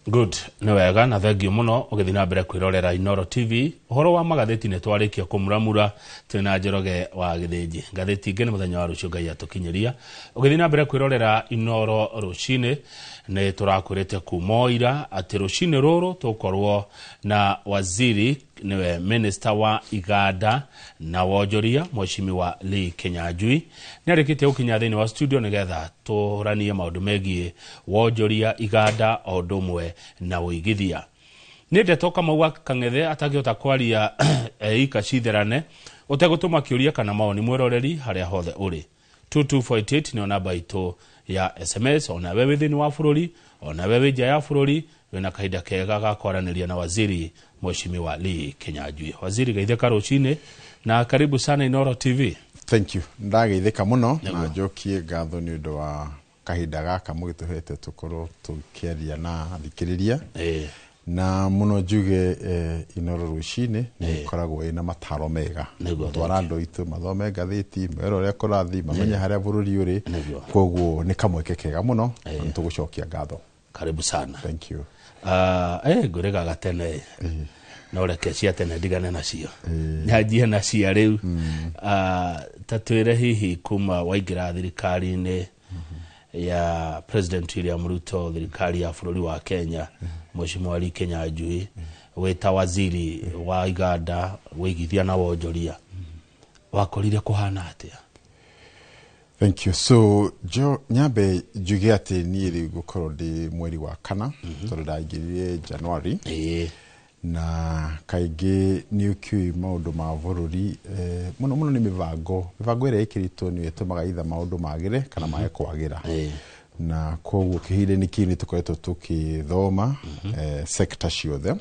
Good. Nĩ wega na thengio mũno ũgĩthiĩ na mbere kwĩrorera Inooro TV. Ũhoro wa magathĩti nĩ twarĩkia kũmuramura twĩna Njoroge wa Gĩthĩnji. Ngathĩti ingĩ nĩ mũthenya wa rũciũ Ngai atũkinyĩria. Ũgĩthiĩ na mbere kwĩrorera Inooro rũcinĩ nĩ tũrakwĩrĩte kuma ira atĩ rũcinĩ rũrũ tũkorwo na waziri niwe minister wa Iganda na wonjoria Mheshimiwa Lee Kinyanjui. Nĩarĩkĩte gũkinya thĩinĩ wa studio nĩgetha tũranie maũndũ megiĩ wonjoria Iganda o ũndũ ũmwe na ũigithia. Nĩ ndeto Kamau Kang'ethe atangĩhota kwaria ika citherane ũtegũtũma kĩũria kana maoni mwĩroreri harĩa hothe ũrĩ. 2248 nĩyo namba itũ ya SMS. Ona wewe thĩinĩ wa bũrũri, ona wewe nja ya bũrũri, wĩna kahinda kega ga kwaranĩria na waziri Mheshimiwa Lee Kinyanjui. Waziri, geithĩka rũcinĩ na karibu sana Inooro TV. Thank you. Ndageithĩka mũno na njokie ngatho nĩ ũndũ wa kahinda gaka mũgĩtũhete tũkorwo tũkĩaria na thikĩrĩria. Na mũno njuge Inooro rũcinĩ nĩ koragwo ĩna mataro mega. Twara andũ itũ mathome ngathĩti, mero ũrĩa kũrathi, mamenye harĩa bũrũri ũrĩ. Koguo nĩ kamweke kega mũno na tũgũcokia ngatho. Karibu sana. Thank you. Ngũrĩga gatene no reke cia tene ndigane nacio. Nyanjie na cia rĩu. Tatwĩre hihi kuma waingĩra thirikari-inĩ ya President William Ruto, thirikari ya bũrũri wa Kenya, Mheshimiwa Lee Kinyanjui, wĩta waziri wa Iganda, wĩigithia na wonjoria, wakorire kũhana atĩa? Thank you. So, nyambe njuge atĩ niĩ rĩu gũkorwo ndĩ mweri wa kana, tondũ ndaingĩrire January. Na kaingĩ nĩ ũkiũĩ maũndũ ma bũrũri, mũno mũno nĩ mĩbango ĩrĩa ĩkĩrĩtwo nĩ ĩtũmaga itha maũndũ magĩre kana mage kwagĩra. Na koguo kĩhinda-inĩ kĩu nĩ tũkoretwo tũkĩthoma sector ciothe,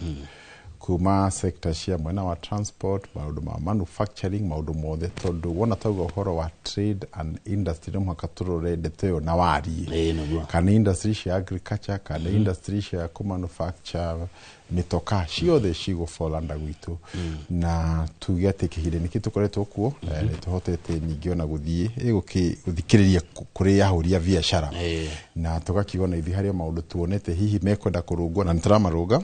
kuma sector cia mwena wa transport, maũndũ ma manufacturing, maũndũ mothe, tondũ wona tauga ũhoro wa trade and industry no mũhaka tũrore ndeto ĩyo na warie. Kana industry cia agriculture, kana industry cia manufacture mitoka ciothe cigũfall under gwitũ. Na tuge atĩ kĩhinda-inĩ kĩu tũkoretwo kuo nĩ tũhotete ningĩ ona gũthikĩrĩria kũrĩ ahũri a biacara. Na tũgakiuga ithuĩ harĩa maũndũ tuonete hihi mekwenda kũrũngwo na nĩtũramarũnga.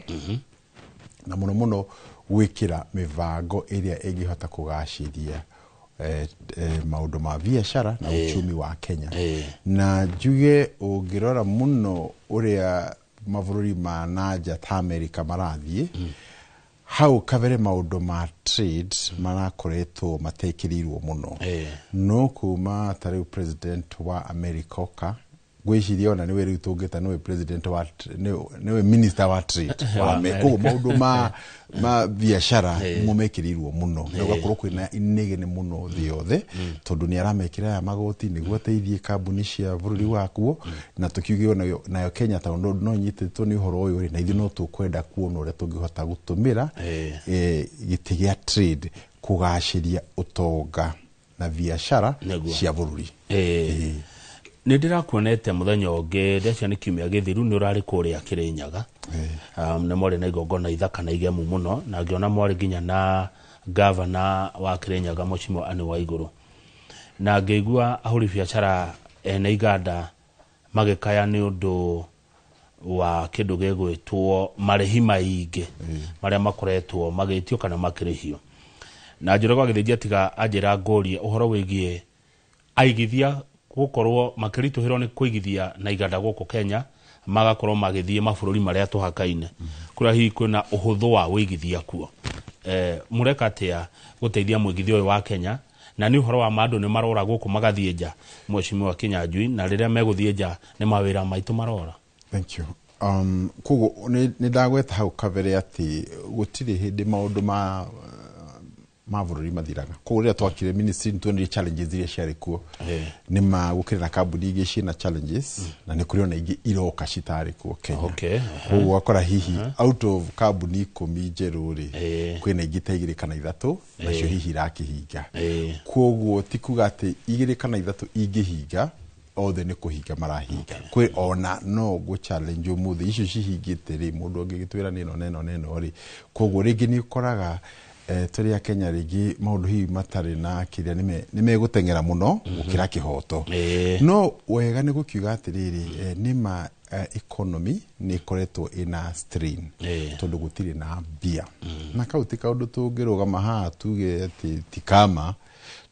Na mũno mũno gwĩkĩra mĩbango ĩrĩa ĩngĩhota kũgacĩria maũndũ ma biacara na uchumi wa Kenya. Na njuge ũngĩrora mũno ũrĩa mabũrũri ma nanja ta Amerika marathiĩ, hau kabere maũndũ ma trade marakoretwo matekĩrĩirwo mũno. No kuma tarĩu president wa Amerika oka, gwĩciria ona nĩwe rĩu tũngĩta nĩwe president wa nĩwe minister wa trade. Koguo maũndũ ma biacara mũmekĩrĩirwo mũno. Na ũgakorwo kwĩna inegene mũno thĩ yothe, tondũ nĩ aramekĩra ya magoti nĩguo ateithie kambuni cia bũrũri wakuo. Na tũkiuge nayo Kenya tondũ no nyitĩtwo nĩ ũhoro ũyũ na ithuĩ no tũkwenda kuona ũrĩa tũngĩhota gũtũmĩra gĩtĩ gĩa trade kũgacĩria ũtonga na biacara cia bũrũri. Nĩ ndĩrakuonete mũthenya ũngĩ ndecia nĩ kiumia gĩthiru nĩ ũrarĩ kũrĩa Kĩrĩnyaga. Nĩ mwarĩ na igongona ithaka na igemu mũno, na ngĩona mwarĩ nginya na gavana wa Kĩrĩnyaga Mheshimiwa Anne Waigũrũ. Na ngĩigua ahũri biacara ene Iganda magĩkaya nĩ ũndũ wa kĩndũ gĩgwĩtwo marĩhi maingĩ marĩa makoretwo magĩtio kana makĩrĩhio. Na Njoroge wa Gĩthĩnji atiga anjĩra ngũrie ũhoro wĩgiĩ aigithia gũkorwo makĩritũhĩrwo nĩ kũigithia na Iganda gũkũ Kenya, magakorwo magĩthiĩ mabũrũri marĩa tũhakaine kũrĩa hihi kwĩna ũhũthũ wa wĩigithia kuo. Mũreka atĩa gũteithia mũigithia ũyũ wa Kenya, na nĩ ũhoro wa andũ nĩ marora gũkũ magathiĩ nja Mheshimiwa Kinyanjui, na rĩrĩa megũthiĩ nja nĩ mawĩra maitũ marora? Thank you. Koguo nĩ ndagweta hau kabere atĩ gũtirĩ hĩndĩ maũndũ ma bũrũri mathiraga. Koguo rĩrĩa twakire ministry nĩ tuonire challenges iria ciarĩ kuo. Nĩ gũkĩrĩ na kambuni ingĩ ciĩna challenges na nĩ kũrĩ ona ingĩ iroka citarĩ kuo Kenya. Koguo wakora hihi out of kambuni 10 njerũ-rĩ, kwĩna ingĩ ta 2 kana 3 nacio hihi irakĩhinga. Koguo ti kuga atĩ 2 kana 3 ingĩhinga othe nĩ kũhinga marahinga. Kwĩ ona no gũ challenge ũmũthĩ icio cihingĩte-rĩ, mũndũ angĩgĩtwĩra neno-rĩ. Koguo rĩngĩ nĩ ũkoraga tũrĩ a Kenya rĩngĩ maũndũ hihi matarĩ na kĩrĩa nĩ megũteng'era mũno gũkĩra kĩhoto. No wega nĩ gũkiuga atĩrĩrĩ, nĩma economy ni koretwo ina strain tondu gutiri na bia na kauti kaundu tungirugama haha tuge ati tikama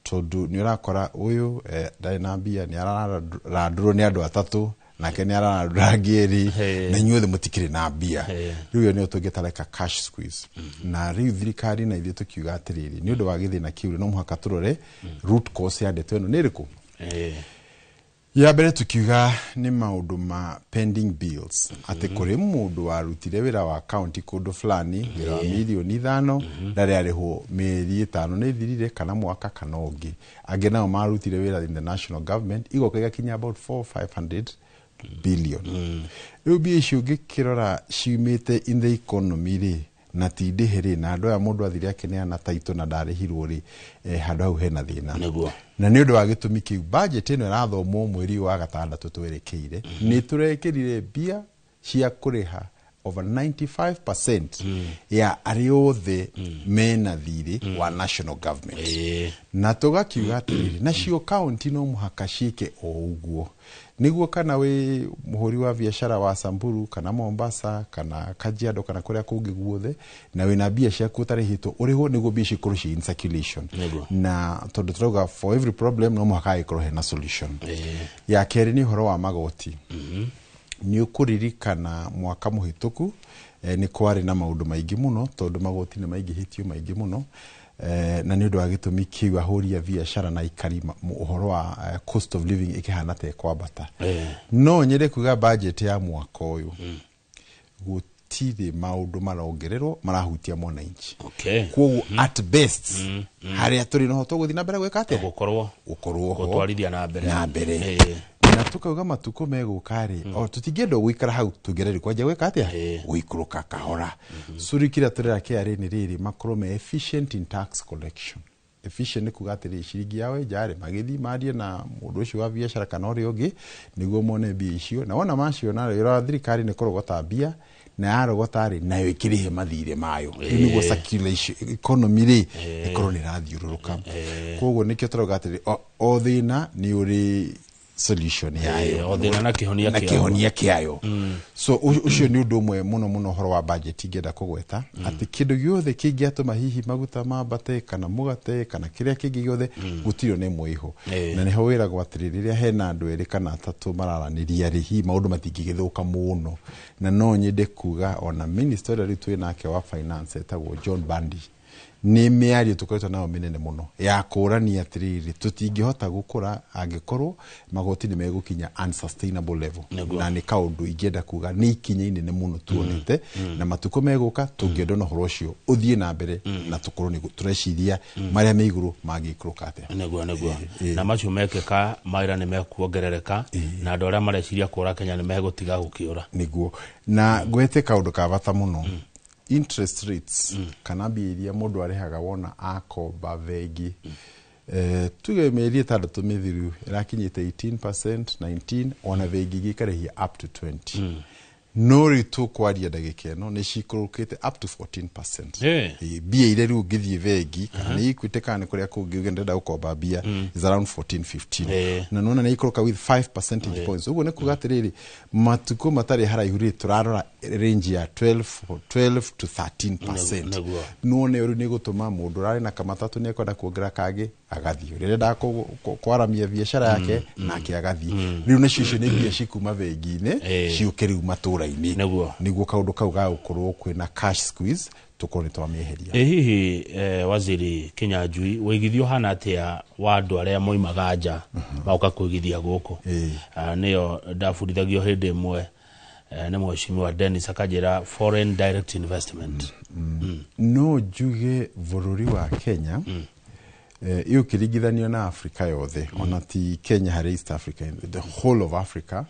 tondu ni urakora uyu ndari na bia ni ararandurwo ni andu atatu nake ni ararandura ngiri na inyuothe mutikiri na bia riu ni utungitareka cash squeeze na riu thirikari na ithuĩ tukiuga atiriri ni undu wa githina kiu no muhaka turore root cause ya ndeto ino ni riku ya mbere tukiuga ni maundu ma pending bills ati kuri mundu warutire wira wa county kundu fulani wira wa milioni 5 ndari ariho mieri 5 ni thirire kana mwaka kana ungi ange nao marutire wira in the national government igoka igakinya about 400-500 billion riu bia icio ngikirora ciumite in the economy ri na tidihiri na andu ya mundu athire akineana taito na ndarihirwo ri handu hau hena thina na ni undu wa gitumi kiu budget ino irathomwo mweri wa gatandatu twerekeire ni turekirire bia cia kuriha over 95% ya ariothe mena thiri wa national government na tugakiuga atiriri nacio county no muhaka cike o uguo niguo kana we muhuri wa biashara wa Samburu kana Mombasa kana Kajiado kana kuria kungi guothe na wina bia ciaku utarihitwo uriho niguo bia cikurushi in circulation na tondu turoga for every problem no muhaka ikorwo hena solution ya keri ni horo wa magoti ni ukuririkana mwaka muhituku ni kwari na maundu maingi muno tondu magoti ni maingi hitio maingi muno na ni undu wa gitumi kiu ahuri ya biashara na ikari uhoro wa cost of living ikihana te kwabata no nyire kuga budget ya mwaka uyu gutire maundu marongererwo marahutia mwananchi kwa at best hari aturi no hoto guthina mbere gweka ate gukorwo gutwarithia na mbere na tukauga matuko megukari o tutingendo gwikara hau tugereri kwaje gweka atia gwikuruka kahora surikira turera kiari ni riri makoro me efficient in tax collection efficient ni kugatiri shiringi yawe jare magithi marie na mundu ucio wa biashara kana uri ungi niguo mone bia icio na wona macio na ira thirikari ni korogota bia na yarogotari nayo ikirihe mathire mayo niguo circulation economy ri ikorwo ni rathiururuka koguo nikio turogatiri o thina ni uri solution yayo othina na kihonia kiayo so ucio ni undu mwe muno horo wa budget ingeda kugweta ati kindu giothe kingiatuma hihi maguta mambate kana mugate kana kiria kingi giothe gutiro ne mwiho na ne hawira gwatiriria hena andu eri kana atatu mararaniria rihi maundu matingigithuka muno na no nyende kuga ona minister ritu nake wa finance etagwo John Bandi ni miario tukoretwo nao minene muno ya kurania atiriri tutingihota gukura angikorwo magoti ni megukinya unsustainable level na ni kaundu ingenda kuga ni ikinye inene muno tuonete na matuko meguka tungienda no horo cio uthie na mbere na tukorwo ni tureciria maria meiguru magikuruka ate neguo na macio mekeka maira ni mekuongerereka na andu aria mareciria kura Kenya ni megutiga gukiura niguo na gwete kaundu ka bata muno interest rates kana biiria mundu arehaga wona akomba vengi tuge meri 3 mithiru irakinyite 18% 19 ona vengi gikarehia up to 20 no ritu kwaria ndagika no ni cikurukite up to 14% bia ile riu ngithie vengi kana ni ikwite kana kuria kungi ndenda gukomba bia is around 14-15 na nona ni ikuruka with 5 percentage points uguo ne kugatiriri matuko matari haraihu ri turarora range ya 12 to 13% no ne ru ni gutuma mundu rari na kamatatu ni ekwenda kuongera kage agathio rire nda kwaramia biashara yake nake agathio riu ne cicio ni bia cikuma vengi-ine ciukiriu maturaini niguo kaundu kau ga ukorwo kwina cash squeeze tukone twamieheria hihi waziri Kinyanjui wigithio hana atia wa andu aria moimaga nja bauka kuigithia guku niyo ndabudithagio hindi imwe ni mheshimiwa Dennis akajira foreign direct investment no juge bururi wa Kenya iyo kirigithanio na Africa yothe ona ti Kenya hari East Africa the whole of Africa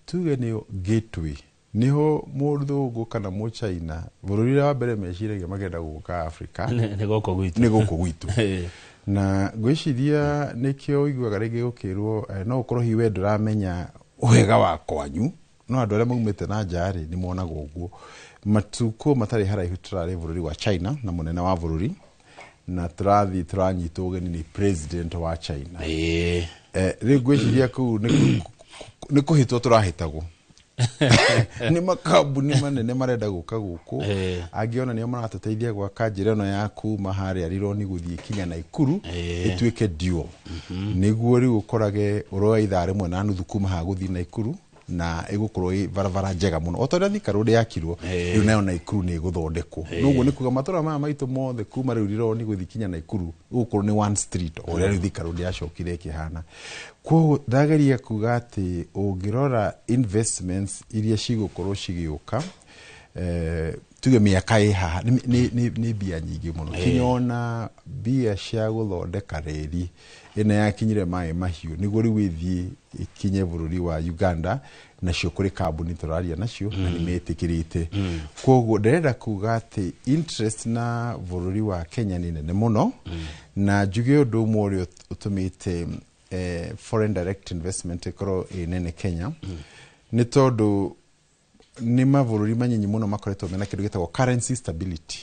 tuge niyo gateway niho murthungu kana mu China bururi wa mbere meciragia magenda guka Africa ni goko gwitu na gwiciria nikio igwaga rigi gukirwo no ukorwo hi we nduramenya wega wa kwanyu no andu aria maumite na njari ni monaga uguo matuko matari haraihu turari bururi wa China na munene wa bururi na turanyitwo geni ni president wa China rigwiciria ku ni kuhitwo turahitagwo ni makambuni manene marenda guka guku angiona nio maratuteithia gwaka njira ino ya kuma hari arironi guthie kinya Naikuru ituike dual niguo riu ukorage uroa ithaa rimwe na nuthu kuma ha guthie Naikuru na igukorwo barabara njega muno otoria thika road yakirwo riu nayo Naikuru ni guthondekwo nuguo ni kuga matura maya maitu mothe kuma riu rironi guthie kinya Naikuru ugukorwo ni one street oria riu thika road yacokire kihana kwa ndageria kuga ati ungirora investments iria cigukorwo cigiuka tuge miaka iha ni bia nyingi muno kinyona bia cia guthondeka reri ina yakinyire mai mahiu niguo riu withie ikinye bururi wa Uganda nacio kuri kambuni turaria nacio na nimetikirite koguo nderenda kuga ati interest na bururi wa Kenya ni nene muno na njuge undu umwe utumite foreign direct investment ikoro nene Kenya ni tondu ni mavururi manyinyi muno makoretwo mena kindu gitagwo currency stability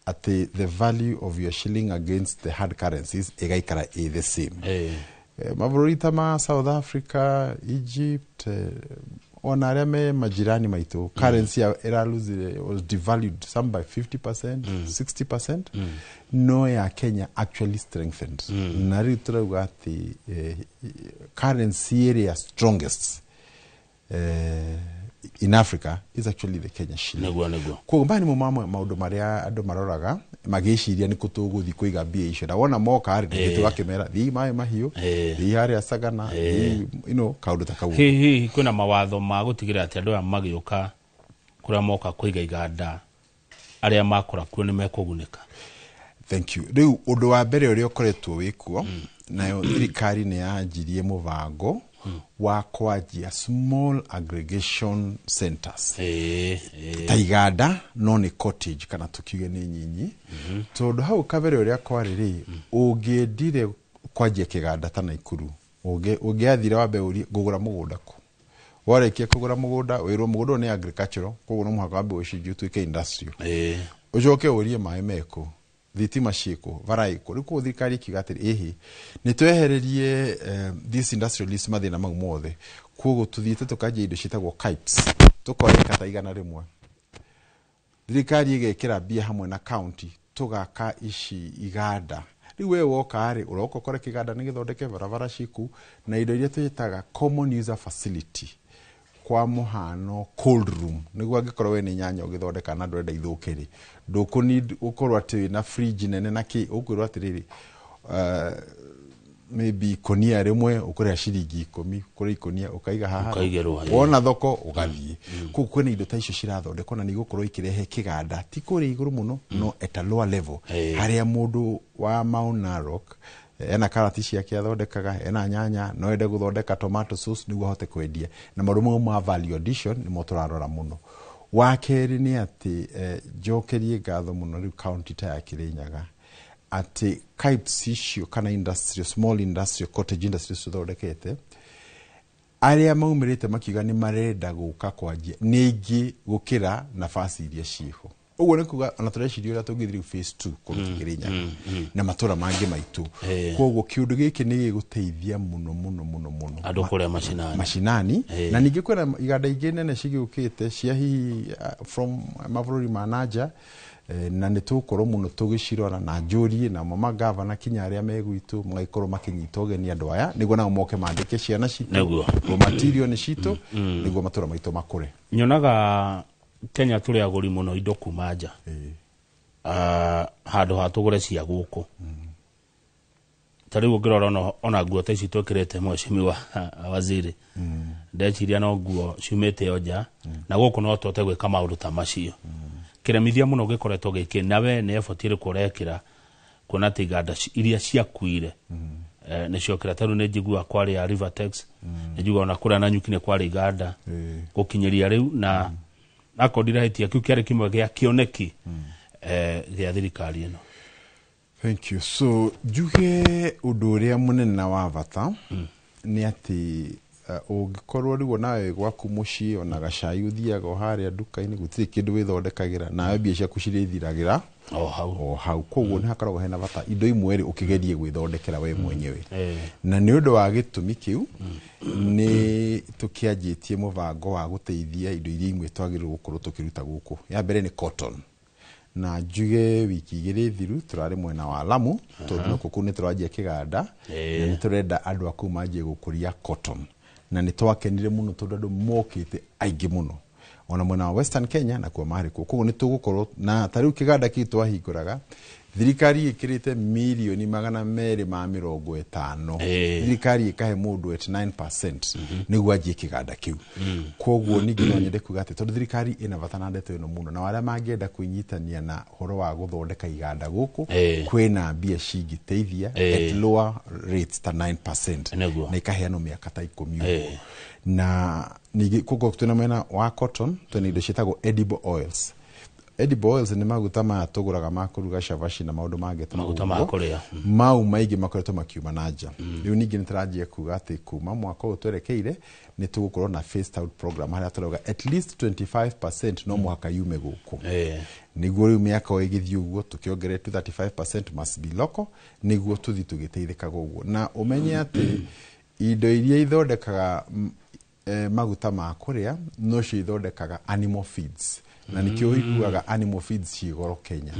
at the value of your shilling against the hard currencies igaikara the same mavururi tama South Africa, Egypt ona aria me majirani maitu currency era lose was devalued some by 50% 60% no ya Kenya actually strengthened na riu turauga ati currency area strongest in Africa is actually the Kenya shilling. Kwa mbani mumama maundu maria andu maroraga magiciria ni kutuguthi kuiga bia icio. Na wona moka ari ngitu bakimera thi mai mahiu thi hari asagana kaundu takau. Hihi kuna mawatho ma gutigira ati andu magiuka kuria moka kuiga iganda aria makora kuo ni mekuguneka. Thank you. Riu undu wa mbere uria ukoretwo wikuo nayo thirikari ni yanjirie mubango wa kwanjia small aggregation centers taiganda no ni cottage kana tukiuge ni nyinyi tondu hau kabere uria kwariri ungiendire kwanjia kiganda ta Naikuru ungiathira wambe gugura mugunda ku warekia kugura mugunda wirwo mugunda ni agricultural koguo no muhaka wambe ucinjie tuike industrial ujoke urie mai meko thitima ciiko varaiko riku thirikari kigatiri ehi nitwehererie this industrialist mathina mau mothe kugo tuthiite tukaje indo citagwo kipes tukoreka taigana rimwe thirikari igekira bia hamwe na county tugaka ici iganda riu we woka ari uroko kore kiganda ni githondeke barabara ciku na indo iria twitaga common user facility kwa muhano cold room niguo angikorwo we ni nyanya ugithondeka na ndwenda ithukiri nduku need ukorwo ati na fridge nene na ki ukwirwo atiriri maybe konia rimwe ukuria shilingi 10 kuri ikonia ukaiga haha wona thoko ugathie kuko kwena indo ta icio cirathondekwo na nigukorwo ikirehe kiganda ti kuri iguru muno no at a lower level haria mundu wa Mount Narok ena karati ciake athondekaga ena nyanya no ende guthondeka tomato sauce niguo hote kwendia na marumo ma value addition ni moturarora muno wakeri ni ati jokerie gatho muno ri county ta ya Kirinyaga ati kipes icio kana industrial small industrial cottage industries thondekete aria maumirite makiga ni marenda guka kwanjia ningi gukira nafasi iria ciho uguo ni kuga ona tureciria uria tungithiri phase 2 kurukigiria na matura mangi maitu koguo kiundu giki ni giguteithia muno andu kuria mashinani na ningi kwena iganda ingi nene cigiukite cia hihi from mavururi manager na nitukorwo muno tugicirora na njuri na mama governor kinya aria megwitu mugaikorwo makinyita ugeni andu aya niguo nao moke mandike ciana citu material ni citu niguo matura maitu makure nyonaga Kenya tuli aguri muno indo kumaja handu hatugure cia guku tari gukirora ona nguo ta ici twekirete mweshimiwa waziri ndeciria no nguo ciumete oja na guku no tote gwika maundu ta macio kiremithia muno gikoretwo giki nawe ne effort iri kurekira kuna tiganda iria ciakuire nicio kirataru ne jigua kwari ya Rivertex njigua ona kura na nyukine kwari iganda gukinyiria riu na akodira hitia kiu kiari kimwe gia kioneki gia thirikari ino. Thank you. So juge undu uria munene wa bata ni ati ugikorwo rigo nawe gwaku muci ona gacai uthiaga haria duka-ini gutiri kindu withondekagira nawe bia ciaku cirithiragira hau koguo ni hakoragwo hena bata indo imwe ri ukigerie gwithondekera we mwenyewe na ni undu wa gitumi kiu ni ni tukianjitie mubango wa guteithia indo iria imwe twagirwo gukorwo tukiruta guku. Ya mbere ni cotton. Na njuge wiki igiri thiru turari mwena wa Lamu tondu kuku ni turanjia kiganda na ni turenda andu aku manjie gukuria cotton. Na ni twakenire muno tondu andu mokite aingi muno. Ona mwena wa Western Kenya na kwa mahari kuku ni tugukorwo na tariu kiganda kitu twahinguraga thirikari ikirite milioni 250. Thirikari ikahe mundu at 9% niguo anjie kiganda kiu. Koguo ni nginya nyende kuga ati tondu thirikari ina bata na ndeto ino muno na wale mangienda kunyitania na horo wa guthondeka iganda guku kwina mbia cingiteithia at lower rates ta 9% na ikaheano miaka ta 10. Na nigi kuko tuna mena wa cotton tuna indo citagwo edible oils. Edible oils ni maguta ma tuguraga makuruga shavashi na maundu mangeta maguta ma kuria mau maigi makoretwo makiuma nanja. Riu ningi nitarajia kuga ati kuma mwaka utwerekeire ni tugukorwo na phased out program haria turoga at least 25% no muhaka yume guku. Niguo riu miaka igithio guo tukiongere to 35% must be local niguo tuthi tugiteithikaga guo. Na umenye ati indo iria ithondekaga maguta ma kuria no cio ithondekaga animal feeds. Na nikio iguaga animal feeds cigoro Kenya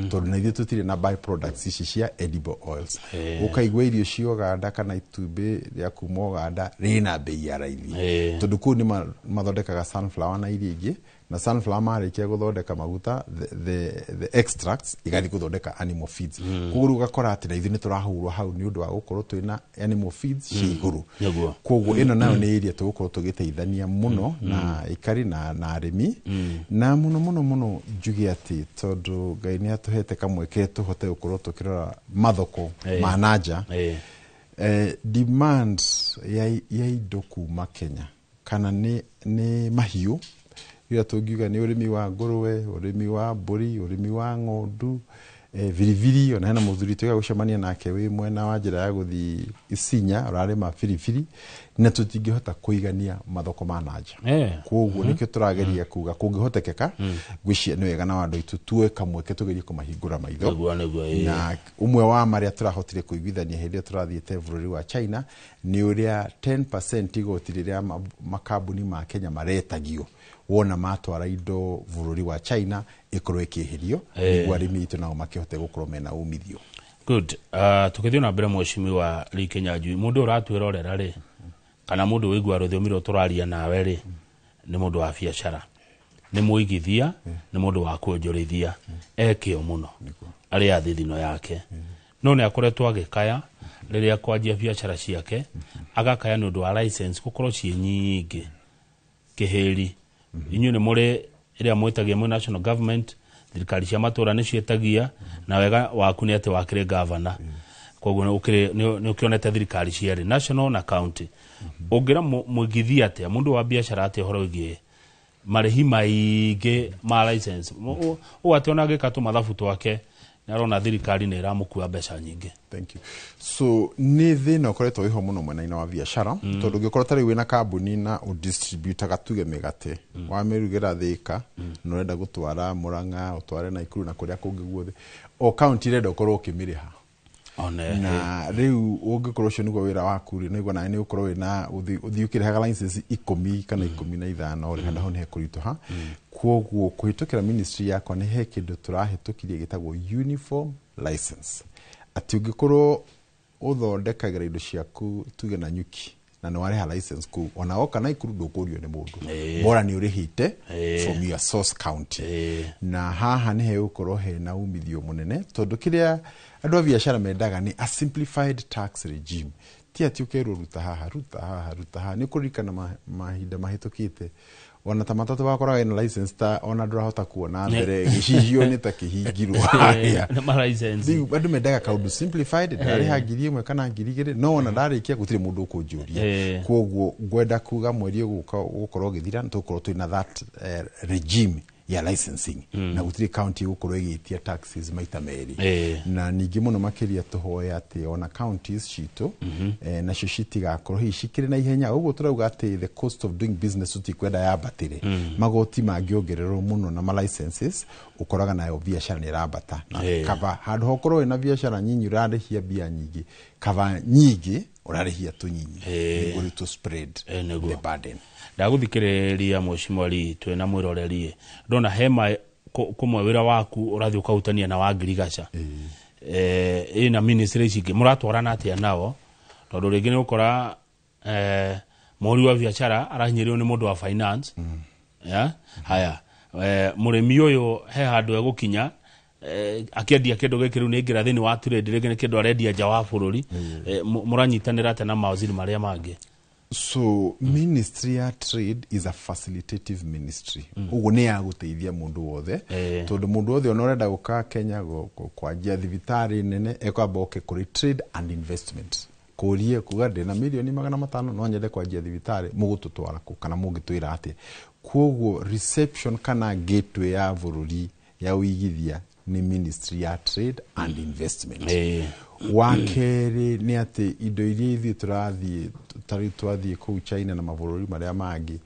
tondu na ithuĩ tutire na byproducts ici cia edible oils. Ukaigua irio cio Uganda kana itumbi ria kuma Uganda rina bei ya raithi tondu kuu ni mathondekaga sunflower na irio ingi na sunflower marikia guthondeka maguta the extracts igathi guthondeka animal feeds. Koguo ugakora ati na ithuĩ ni turahurwo hau ni undu wa gukorwo twina animal feeds ciguru. Koguo ino nayo ni iria tugukorwo tugiteithania muno na ikari na arimi na muno njugi ati tondu Ngai ni atuhete kamweke tuhote gukorwo tukirora mathoko manaja demand ya indo kuma Kenya kana ni mahiu ira tungiuga ni urimi wa ngurwe, urimi wa mburi, urimi wa ng'ondu, viriviri ona hena muthuri tuga gucemania nake wi mwena wa njira ya guthi Isinya urarima firifiri na tutingihota kuigania mathoko ma nanja. Koguo nikio turageria kuga kungihotekeka gwishia ni wega na wandu itu tuwe kamweke tugerie kumahingura maitho. Na umwe wa maria turahotire kuiguithania hindi turathiete bururi wa China ni uria 10% igotiriria makambuni ma Kenya maretagio wona matwara indo bururi wa China ikorwo ikihirio niguo arimi itu nao makihote gukorwo mena umithio. Good. Tukithio na mbere mweshimiwa Lee Kinyanjui mundu uratwira orera ri kana mundu wigua ruthiomi turaria nawe ri ni mundu wa biashara ni muigithia ni mundu wa kuonjorithia ekio muno ari athithino yake no ni akoretwo agikaya riria kwanjia biashara ciake agakaya ni undu wa license gukorwo ci nyingi kiheri inyu ni muri iria mwitagia mu national government thirikari cia matura ni cietagia na wega waku ni ati wakire governor koguo ni ukionete thirikari ciari national na county ungira muigithia ate mundu wa biashara ate horo gie marihi maingi ma license o ati ona gika tu mathabu twake narona thirikari ni iramukua mbeca nyingi. Thank you. So ni thina ukoretwo iho muno mwena wa biashara tondu ngikorwo tari wina kambuni na u distributor gatuge migate wa mirugira Thika no renda gutwara Murang'a utware na Ikuru na kuria kungi guothe o county renda ukorwo ukimiriha na riu ungikorwo cio niguo wira waku ri niguo na ni ukorwo wina uthiukiraga license 10 kana 15 ori handa hone kurituha koguo kuhitukira ministry yakwa ni he kindu turahitukirie gitagwo uniform license ati ungikorwo uthondekagira indo ciaku tuge na nyuki na no wari ha license ku ona oka na Ikuru ndukurio ni mundu bora ni urihite from your source county na haha ni he ukorwo he na umithio munene tondu kiria andu a biashara mendaga ni a simplified tax regime ti ati ukerwo ruta haha ni kurikana mahinda mahitukite ona ta matatu bakoraga ina license ta ona ndurahota kuona mbere gicihio ni ta kihingirwo haya na license ndi andu mendaga kaundu simplified ndari hangiri imwe kana ngirigire no ona ndarikia gutire mundu ukunjuria koguo ngwenda kuga mweri gukorwo githira ntukorwo twina that regime ya licensing na gutire county gukorwo igitia taxes maita meri na ningi muno makiria tuhoya ati ona counties cito na cioshiti gakorwo hicikire na ihenya uguo turauga ati the cost of doing business utikwenda ya batire magoti mangiongererwo muno na ma licenses ukoraga nayo biashara ni rabata kava handu hokorwo na biashara nyinyi urarihia bia nyingi kava nyingi urarihia tunyinyi uri to spread the burden. Ndaguthikiriria Mheshimiwa twena mwiroreri ndona hema kumwe wira waku urathi ukautania na wa Ngirigaca ina ministry cingi muratwarana atia nao tondu ringi ni ukora muri wa biashara aranyirio ni mundu wa finance ya haya murimi uyu he handu egukinya akiendia kindu gikiru ni ngira thini wa trade ringi ni kindu arendia nja wa bururi muranyitanira ate na mawaziri maria mangi. So ministry ya trade is a facilitative ministry. Ugo ne ya guteithia mundu wothe tondu mundu wothe onorenda guka Kenya kwanjia thibitari nene ekwaboke kuri trade and investment kurie kugade na milioni 500 no nyende kwanjia thibitari mugututwara ku kana mugitwira ati kuogo reception kana gateway ya bururi ya uigithia ni ministry ya trade and investment. Wakeri ni ati indo iria ithi turathie ku China na mabũrũri maria mangi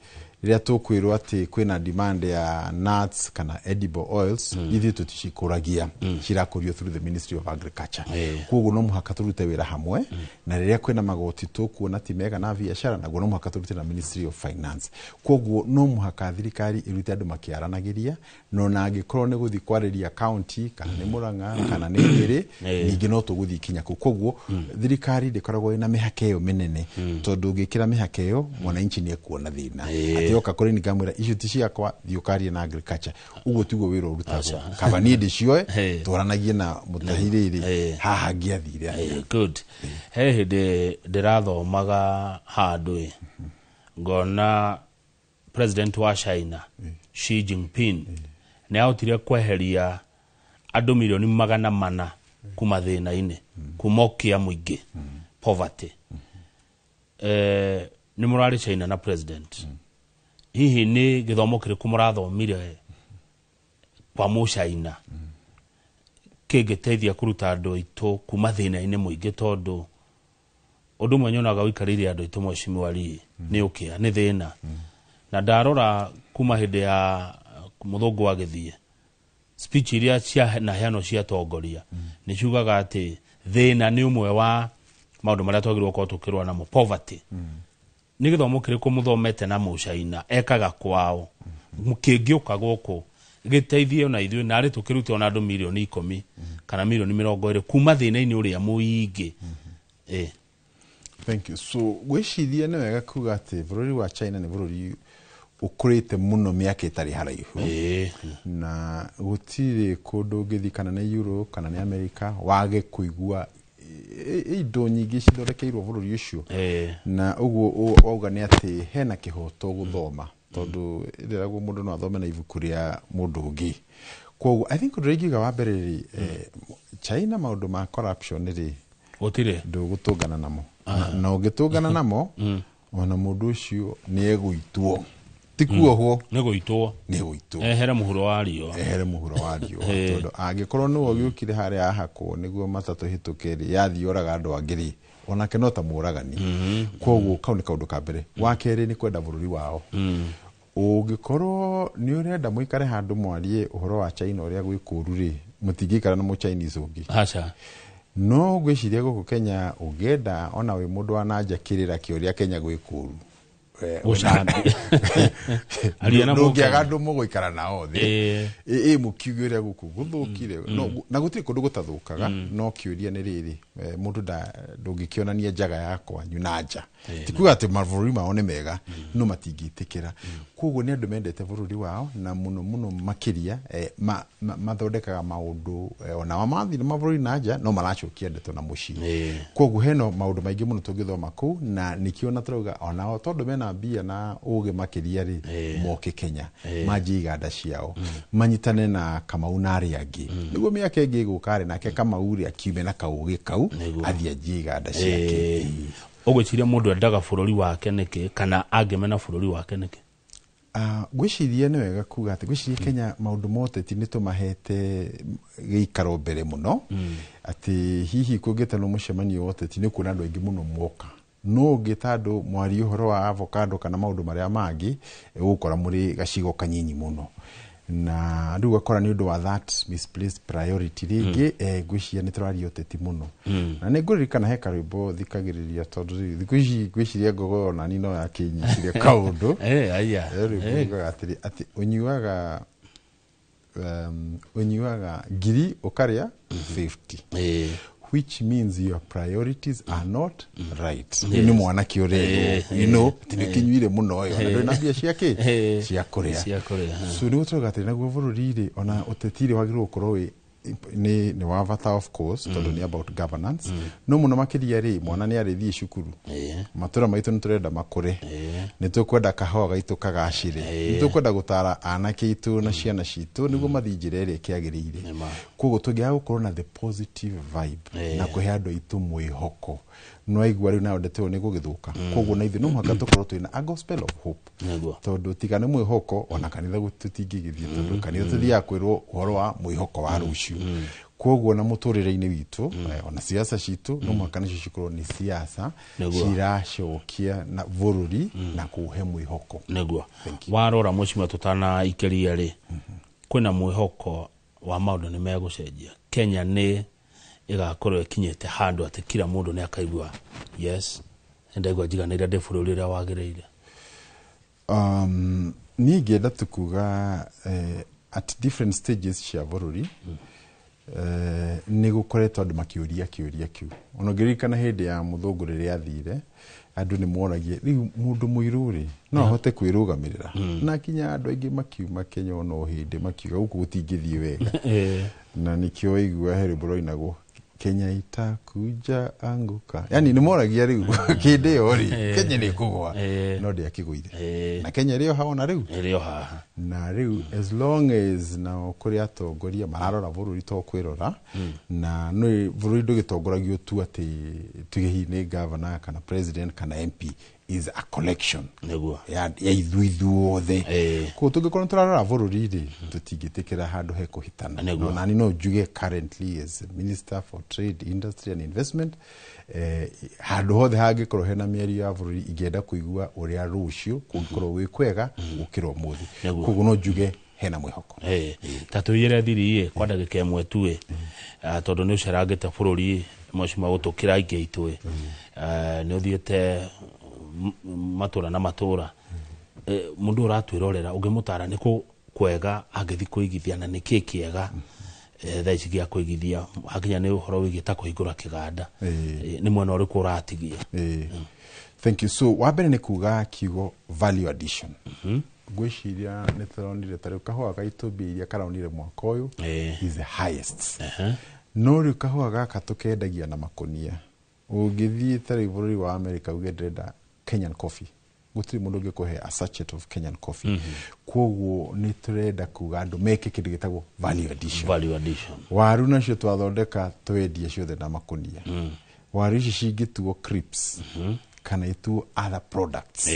iria tukwirwo ati kwina demand ya nuts kana edible oils ithi tuticikuragia cirakurio through the Ministry of Agriculture. Kuoguo no muhaka turute wira hamwe na riria kwina magoti tukuona ti mega na biashara naguo no muhaka turute na Ministry of Finance. Kuoguo no muhaka thirikari irute andu makiaranagiria no na angikorwo ni guthi kwariria county kana ni Murang'a kana ni Nyeri ningi no tuguthi kinya ku. Kuoguo thirikari ndikoragwo ina mihaka iyo minene tondu ngikira mihaka iyo mwananchi ni ekuona thina yoka kuri ni kamwira issue ticiakwa thiukarie na agriculture ugo tugo wiro rutagwo kabani ndicio twaranagie na mutahiriri haha ngiathire. Good. He hinde ndirathomaga handu ngona president wa China Xi Jinping ni autire kweheria andu milioni 400 kuma thina-ini kumokia muingi poverty. Ni murari China na president hihi ni githomo kiriku murathomire kwa Muchina kigiteithia kuruta andu aitu kuma thina-ini muingi tondu undu mwe nyonaga wikarire andu aitu Mheshimiwa ni ukia ni thina na ndarora kuma hindi ya muthungu wa githie speech iria cia na heano cia tongoria ni ciugaga ati thina ni umwe wa maundu maria twagirwo ko tukirwa na poverty. Ni githomo kiriku muthomete na Muchina ekaga kwao mukingiuka guku giteithie na ithuĩ na ari tukirute ona andu milioni 10 kana milioni 20 kuma thina-ini uria muingi. Thank you. So gwicithia ni wega kuga ati bururi wa China ni bururi ukurite muno miaka itari haraihu na gutire kundu ngithi kana ni Europe kana ni America wage kuigua indo nyingi cithondekeirwo bururi ucio na uguo auga ni ati hena kihoto guthoma tondu ndiragwo mundu no athome na ibuku ria mundu ungi. Koguo I think ndiraigiga wa mbere China maundu ma corruption ri gutire ndugutungana namo na ungitungana namo ona mundu ucio ni eguitwo tikuoho ni guitwo ehere muhuro wa rio tondu angikorwo no ogiukire hari ahakwo niguo matatu hitukeri yathioraga andu angiri ona kenota muragani. Koguo kau ni kaundu ka mbere. Wa keri ni kwenda bururi wao ungikorwo ni urenda muikare handu mwarie uhoro wa China uria gwikuru ri mutingikara na mu Chinese ungi acha no gwiciria guku Kenya ungenda ona we mundu wa nanja kirira kioria Kenya gwikuru aliana mugiaga andu muguikara nao thi mukiugiria guku guthukire na gutiri kundu gutathukaga no kiuria ni riri mundu ndungikionania njaga yakwa nyunaja tikuga ati mavururi mao ni mega no matingitikira. Koguo ni andu mendete bururi wao na muno makiria mathondekaga maundu ona wamathi na mavururi nanja no maracokia ndeto na muci. Koguo heno maundu maingi muno tungithoma ku na nikiona turuga ona tondu mena bia na uge makiria ri moke Kenya maji iganda ciao manyitane na Kamau na ari angi niguo miaka ingi gukare nake Kamau ri akiume na kauge kau athia iganda ciake. Ugwiciria mundu endaga bururi wake niki kana angemena bururi wake niki? Gwiciria ni wega kuga ati gwiciria Kenya maundu moteti ni tumahete giikaro mbere muno ati hihi kugita no mucemanio woteti ni kuna andu aingi muno mwoka no gitandu mwari uhoro wa avocado kana maundu maria mangi gukora muri gacigo kanyinyi muno na ndu gakora ni undu wa that misplaced priority ringi gwiciria ni turario teti muno na ni nguririkana he karwimbo thikagiriria tondu thikuici gwiciria ngogo na ni no yakinyiciria kaundu aya ati unyuaga ngiri ukaria 50 which means your priorities are not right. Ni mwana kiore tinikinyuire muno yo na bia ciake cia kuria so ni utoga ati naguo bururi ona utetire wagirwo ukorwo ni wa vata of course tondu ni about governance no muno makiria ri mwana ni arithie cukuru matura maitu ni turenda makure ni tukwenda kahwa gaitu kagacire ni tukwenda gutara anake itu na ciana citu niguo mathinjire ri kiagirire koguo tungia gukorwo na the positive vibe na kuhe andu itu mwihoko no aigua ri na ndete ni gugithuka koguo na ithu no mwaka tukorwo twina a gospel of hope tondu tigane mwihoko ona kanitha gututingigithie tondu kanitha tuthia kwirwo uhoro wa mwihoko wa rucio koguo na muturire-ini witu ona siasa citu no mwaka nicio cikorwo ni siasa ciracokia na bururi na kuhe mwihoko neguo warora mucima tutana ikeria ri kwina mwihoko wa maundu ni megucenjia Kenya ni igakorwo ikinyete handu ati kila mundu ni akaigua yes ndaigua jiganira de bururi ria wagireire ni ngenda tukuga at different stages cia bururi ni gukoretwo andu makiuria kiu onogirikana hindi ya muthungu riria athire andu ni moragie riu mundu muiruri no ahote kwirugamirira na kinya andu aingi makiuma Kenya no hindi makiuga guku gutingithie wega na nikio igua heri buroinagwo Kenya itakuja anguka yani ni moragia riu kinde yori Kenya ni kugwa no ndi akiguire na Kenya rio haona riu haha na riu as long as na kuri atongoria mararora bururi to kwirora na no bururi ndugitongoragio tu ati tugihine governor kana president kana MP is a collection neguo ya ithuithu othe ko tungikorwo turarora bururi ri tutingitikira handu he kuhitana no nani no juge currently as minister for trade industry and investment handu hothe hangikorwo hena mieri ya bururi igenda kuigua uria rucio kungikorwo wi kwega gukira umuthi koguo no juge hena mwihoko tatuyire thiri kwa ndagika imwe tu tondu ni ucerangite bururi mucima gutukira ingi itu ni uthiete matura na matura mundu uratwirorera ungimutara niko kwega agithi kuigithia na niki kiega thaici gia kuigithia hakinya ni uhoro wigita kuhingura kiganda ni mwena uriku uratigia thank you so wabere ni kuga kigo value addition gwiciria ni turonire tari kahwa gaitu biria karaunire mwaka uyu is the highest no ri kahwa gaka tukendagia na makonia ugithie tari bururi wa America ugedreda Kenyan coffee gutiri mundu ngikuhe a sachet of Kenyan coffee koguo ni turenda kuga andu meke kindu gitagwo value addition waru nacio twathondeka twendie ciothe na makonia waru ici cingituo crips kana itu other products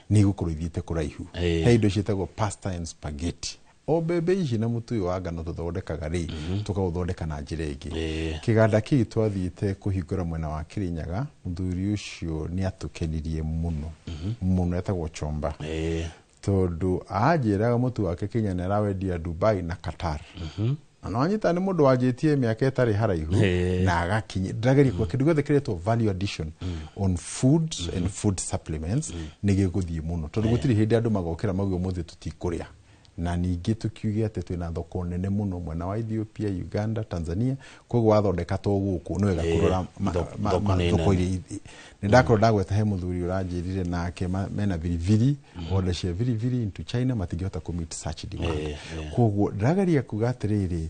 ni gukorwo ithiite kuraihu he indo cietagwo pasta and spaghetti o bebe ici na mutu wa ngano tuthondekaga ri tukaũthondeka na njira ingi kiganda kii twathiite kuhingura mwena wa Kirinyaga muthuri ucio ni atukenirie muno etagwo Chomba tondu ajiraga mutu wake Kenya na rawendia Dubai na Qatar ana anyita ni mundu wajitie miaka etari haraihu na agakinye ndageri kwa kindu gothe kiretwo value addition on food and food supplements nige guthie muno tondu gutiri hindi andu magokera magwe muthi tutikuria na ningi tukiugia ati twina thoko nene muno mwena wa Ethiopia, Uganda, Tanzania koguo wathondeka to guku no wega kurora thoko iri ni ndakoro ndagweta he muthuri uranjirire nake mena viriviri order cia viriviri into China matingihota ku meet such demand koguo ndagaria kuga atiriri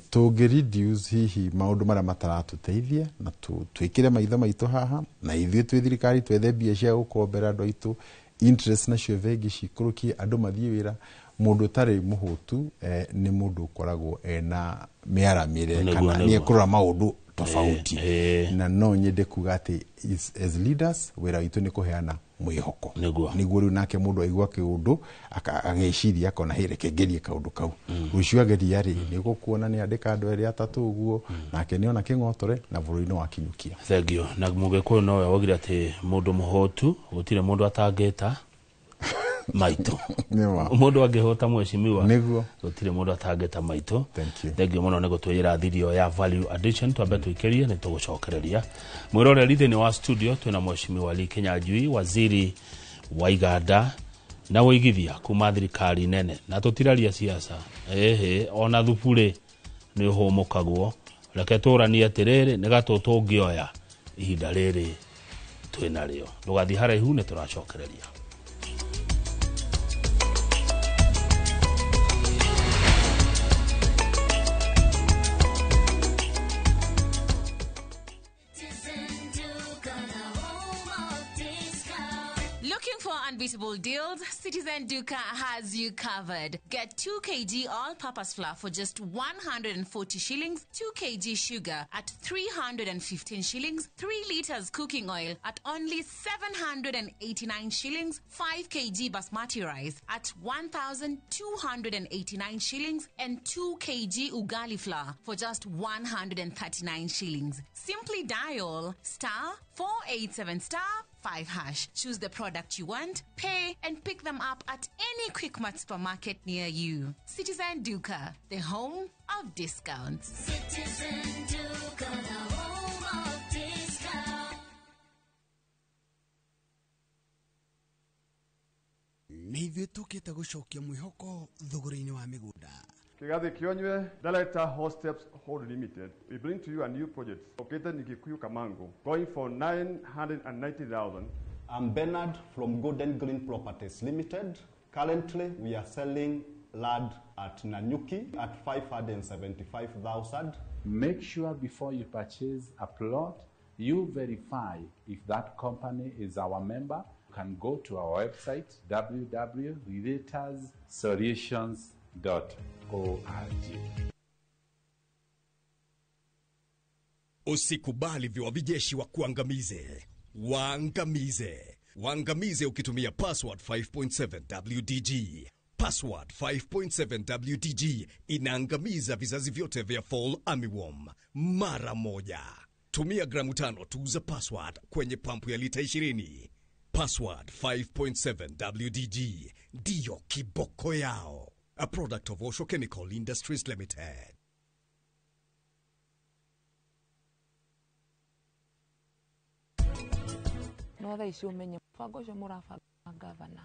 to reduce hihi maundu mara mataratuteithia na twikire maitho maitu haha na ithuĩ twĩ thirikari twethe mbia cia gukombera andu aitu interest na cio vengi cikurukie andu mathie wira mundu tari muhutu ni mundu ukoragwo na miaramire kana ni kurora maundu tofauti na no nyende kuga ati as leaders wira itu ni kuheana mwihoko niguo riu nake mundu aigua kiundu ageciria akona hire kengerie kaundu kau ucio ageria ri ni gukuona ni andika andu eri atatu uguo nake ni ona kingotore na bururi no akinyukia thegio na muge ko no wogire ati mundu muhotu gutire mundu atangeta Maito. Nima. Mundu angihota mweshimiwa. Niguo. Gutire mundu atangeta Maito. Thank you. Thank you muno nego twira video ya value addition twambe tuikerie ni tugucokereria. Mwirore rithe ni wa studio twina mweshimiwa Lee Kinyanjui, waziri wa iganda na woigithia kuma thirikari nene na tutiraria siasa. Ona thupure ni humukagwo. Reke turani atiriri ni gato tungioya ihinda riri twina rio. Ndugathi haraihu ni turacokereria. Unbeatable deals, Citizen Duka has you covered. Get 2 kg all-purpose flour for just 140 shillings, 2 kg sugar at 315 shillings, 3 liters cooking oil at only 789 shillings, 5 kg basmati rice at 1,289 shillings, and 2 kg ugali flour for just 139 shillings. Simply dial *487*5#. Choose the product you want, pay, and pick them up at any Quickmart supermarket near you. Citizen Duka, the home of discounts. Citizen Duka, the home of discounts. Nithuĩ tũkĩte gũcokia mwĩhoko thũgũrĩ-inĩ wa mĩgũnda. Kigathi Kionywe, Director Hoststeps Hold Limited, we bring to you a new project located in Kikuyu, Kamango, going for 990,000. I'm Bernard from Golden Green Properties Limited. Currently, we are selling land at Nanyuki at 575,000. Make sure before you purchase a plot, you verify if that company is our member. You can go to our website, www.realtorsolutions.org. Usikubali viwabijeshi wa kuangamize. Waangamize. Waangamize ukitumia password 5.7 WDG. Password 5.7 WDG inaangamiza vizazi vyote vya Fall Armyworm mara moja. Tumia gramu 5 tu za password kwenye pampu ya lita 20. Password 5.7 WDG ndiyo kiboko yao. A product of Osho Chemical Industries Limited. No tha icio menye mũbango ũcio mũrabanga gavana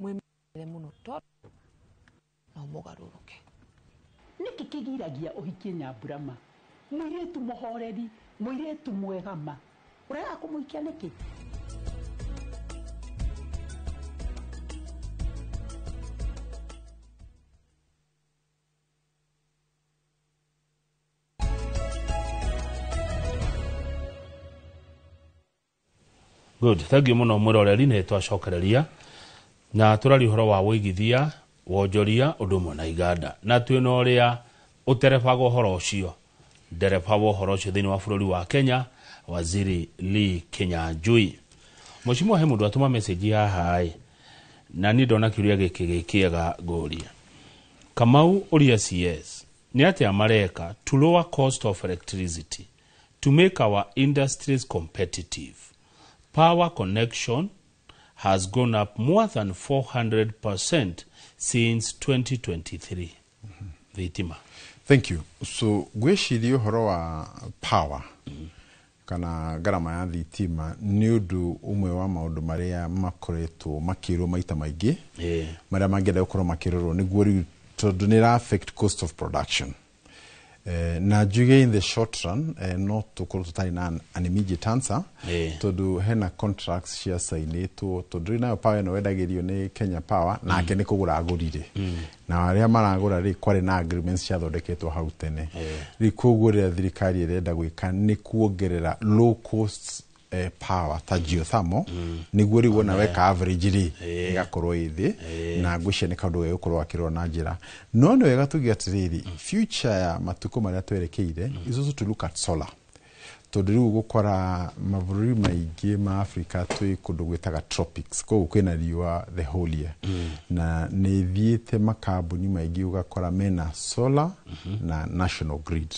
mwĩmere mũno tondũ no mũgarũrũke. Nĩkĩ kĩgiragia ũhikie Nyamburama? Mũirĩtu mũhoreri, mũirĩtu mwega ma. Ũrega kũmũikia nĩkĩ? Good, thank you muno mwiroreri ni twacokereria na turari horo wa woigithia wonjoria undu na iganda na twina uria uterebago horo ucio ndereba wo horo ucio thini wa bururi wa Kenya waziri Lee Kinyanjui. Mheshimiwa he mundu atuma message ya hai na ni ndona kiuria gikiega goria Kamau uria CS ni ati amareka to lower cost of electricity to make our industries competitive. Power connection has gone up more than 400% since 2023. Vitima. Thank you. So, gweciria uhoro wa power kana garama ya thitima ni undu umwe wa maundu maria makoretwo makirwo maita maingi maria mangenda gukorwo makirorwo niguo riu tondu ni affect cost of production. Na juge in the short run no tukorwo tutari na an immediate answer tondu hena contracts cia sainitwo tondu nayo power no wendagirio ni Kenya Power na ake ni kugura agurire na aria maragura ri kwari na agreements cia thondeketwo hau tene ri kugurira thirikari irenda gwika ni kuongerera low cost power ta geothermal niguo ri wona weka average ri igakorwo ithi na ngwicia ni kaundu we ukorwo akirwo na njira no no wega tugi atiriri future ya matuko maria twerekeire is also to look at solar tondu riu gukora mabũrũri maingĩ ma Africa twi kundu gwitaga tropics koguo kwina riũa the whole year na nĩ thiĩte makambuni maingĩ ugakora mena solar na national grid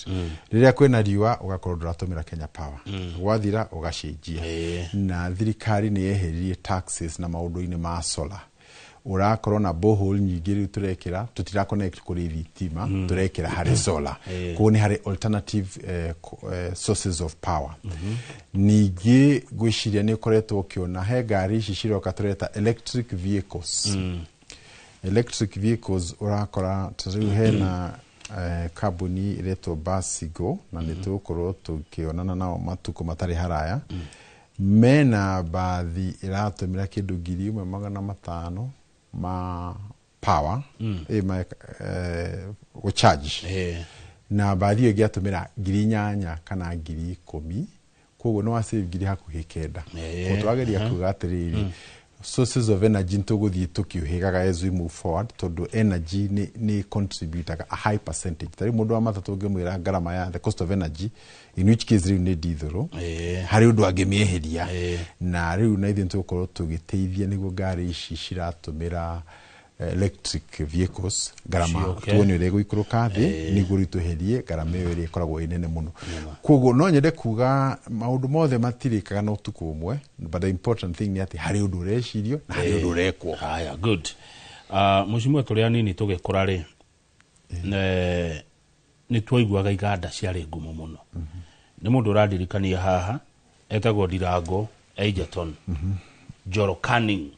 rĩrĩa kwina riũa ugakorwo ndũratũmĩra Kenya Power gwathira ugacenjia na thirikari nĩ yeheririe taxes na maũndũ-inĩ ma solar urakorwo na borehole nyingĩ rĩu turekĩra tutira connect kũrĩ thitima turekĩra harĩ solar koguo nĩ harĩ alternative sources of power ningĩ gwĩciria nĩ ũkoretwo ũkĩona he ngari ici ciroka tureta electric vehicles electric vehicles urakora tariu hena kambuni iretwo Basigo na nĩtũkorwo tukionana nao matuko matari haraya mena bathi iratumira kindu 1,500 ma power go charge na bathi yo giatumira 8,000 kana 10,000 koguo no asave ngiri hakuhi kenda ko twageria kuga atiriri sources of energy ntuguthii tukiuhigaga as we move forward tondu energy ni contribute a high percentage tari mundu wa matatu ngimwira ngarama ya the cost of energy in which case riu ni diesel hari undu angimieheria na riu na ithin tukorwo tugiteithia niguo ngari ici ciratumira electric vehicles garama tuone ire guikuruka thi niguo rituherie garama iyo iri ikoragwo inene muno koguo no nyende kuga maundu mothe matirikaga no tuku umwe but the important thing ni ati hari undu urecirio na hari undu urekwo haya good mushimwe turi anini tugikura ri ni twaiguaga iganda ciari ngumu muno ni mundu uradirikania haha etagwo Ndirango Egerton Joro Canning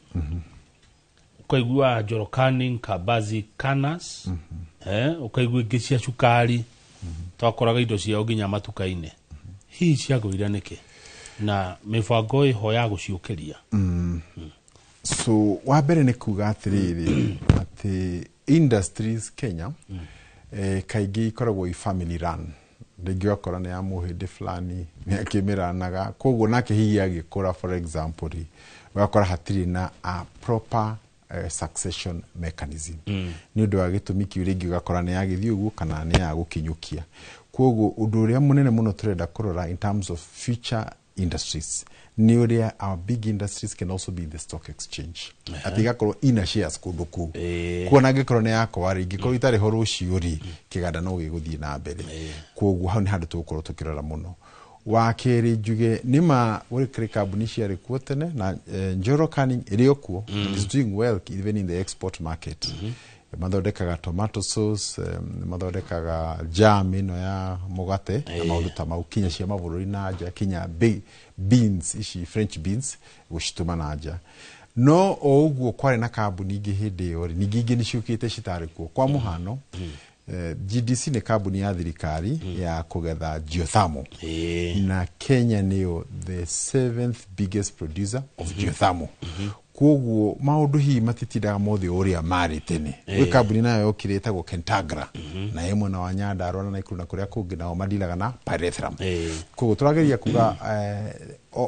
ukaigua Joro Canning Kabazi Canas ukaigua ingĩ cukari twakoraga indo ciao nginya matuka-inĩ hihi ciagũire nĩkĩ na mibango iho ya guciũkĩria so wa mbere nĩ kuga atiriri ati industries Kenya kaingĩ ikoragwo i family run rĩngĩ wakora nĩ ya mũhĩndĩ fulani nĩ akĩmiranaga koguo nake hihi agĩkũra for example wakora hatirĩ na a proper succession mechanism ni undu wa gitumi kiu ringi ugakora ni agithii uguo kana ni ya gukinyukia koguo undu uria munene muno turenda kurora in terms of future industries ni uria our big industries can also be in the stock exchange atiga korwo ina shares kundu ku kuona ngikoro ni yakwa ringi korwo itari ho ruciuri kiganda no giguthii na mbere koguo hau ni handu tukorwo tukirora muno wakeri njuge nima uri kire kambuni ciari kuo tene na Joro Canning iri kuo is doing well even in the export market mathondekaga tomato sauce mathondekaga jam ino ya mugate na maundu ta mau kinya cia mabũrũri na nja kinya beans ici French beans gucituma na nja no oguo kwari na kambuni ingi hindi yo ningi ingi ni ciukite citari kuo kwa muhano GDC ni kambuni ya thirikari ya kugetha geothermal na Kenya niyo the 7th biggest producer of geothermal koguo maundu hi matitindaga mothe uria mari tene we kambuni nayo yokireta go Kentagra na yemwe na Wanyandarua na Ikuru na kuria kungi nao madilaga na pyrethrum koguo turageria kuga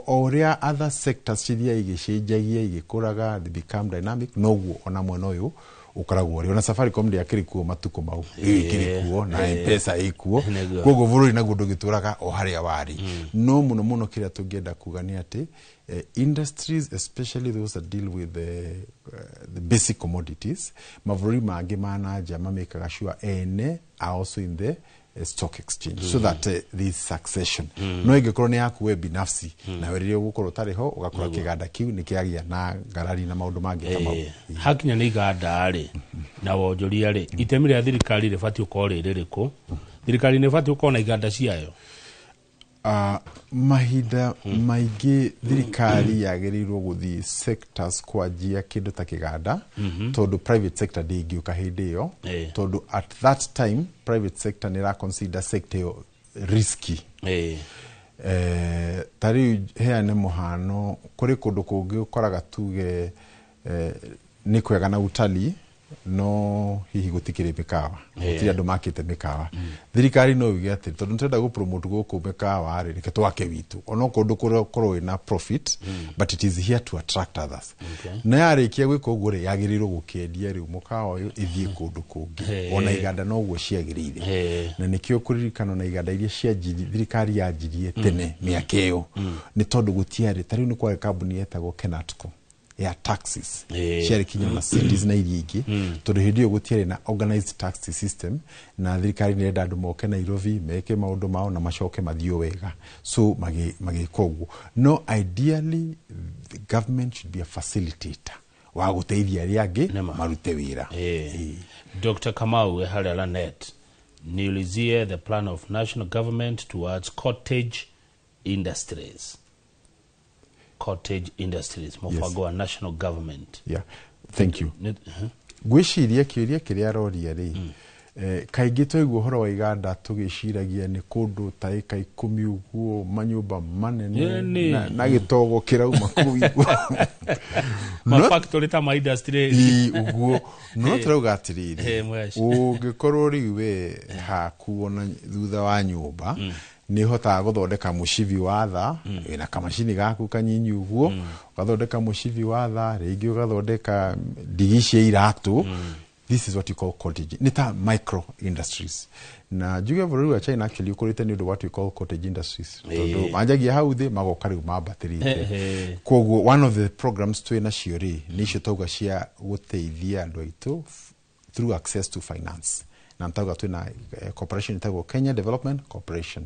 uria other sectors ciria igicenjagia igikuraga they become dynamic noguo ona mwena uyu ukaragwo ri ona Safaricom ndi akirikuo matuko mau ikirikuo na M-Pesa ikuo koguo bururi na gundu gituraga o haria wari no muno kiria tungienda kuga ni ati industries especially those that deal with the basic commodities mavururi mangi mananja mamekaga sure ene are also in the stock exchange so that this succession no ingĩkorwo ni yaku we binafsi na wererio gukorwo tari ho ugakora kiganda kiu ni kiagia na ngarari na maundu mangi ta mau hakinya ni iganda ri na wonjoria ri itemi ria thirikari ribati ukorwo riririku thirikari ni bati ukorwo na iganda ciayo mahida maigi thirikari yagerirwo guthi sectors kwajia kindu ta kiganda tondu private sector ndingiuka hindi yo tondu at that time private sector nira consider sector yo risky tari heane muhano kuri kundu kungi ukoraga tuge ni kwega na utalii no hihi gutikire mikawa gutiri andu makite mikawa thirikari no yuge ati tondu turenda go promote guku mikawa ri reke twake witu ono kundu kurwo ina profit but it is here to attract others na yarikia gwika uguo ri yagirirwo gukendia ri mukawa uyu ithie kundu kungi ona iganda no guo ciagirire na nikio kuririkana na iganda iria cia thirikari yajirie tene miaka iyo ni tondu gutiari tari ni kwa kambuni yetagwo Kenatco ya taxes share kinya na cities na iringi tondu hindio gutiari na organized tax system na thirikari ni ndandu moke Nairobi meke maundu mao na macoke mathio wega so magikoguo no ideally the government should be a facilitator wa guteithia aria angi marute wira. Dr. Kamau Ehalanet niulizie the plan of national government towards cottage industries. Cottage industries, mufago wa national government. Yeah, thank you. Gwiciria kiuria kiria roria ri kaingi toigwo horo wa iganda tugiciragia ni kundu ta eka 10 uguo manyumba manene na gitogo kirauma kuigwo ma factory ta ma industry uguo no turauga atiriri ungikorwo riwe hakuona thutha wa nyumba ni hota guthondeka mushivi wa tha na kamashini gaku kanyinyi uguo ugathondeka mushivi wa tha ringi ugathondeka digicia iratu. This is what you call cottage. Nita micro industries. Na juge buru wa China actually ukorite ni what we call cottage industries. Todo manjagia hauthi magokari mabatirite. Koguo one of the programs twina ciori ni citoga cia guteithia andu aitu through access to finance. Na ntaga twina corporation itago Kenya Development Corporation.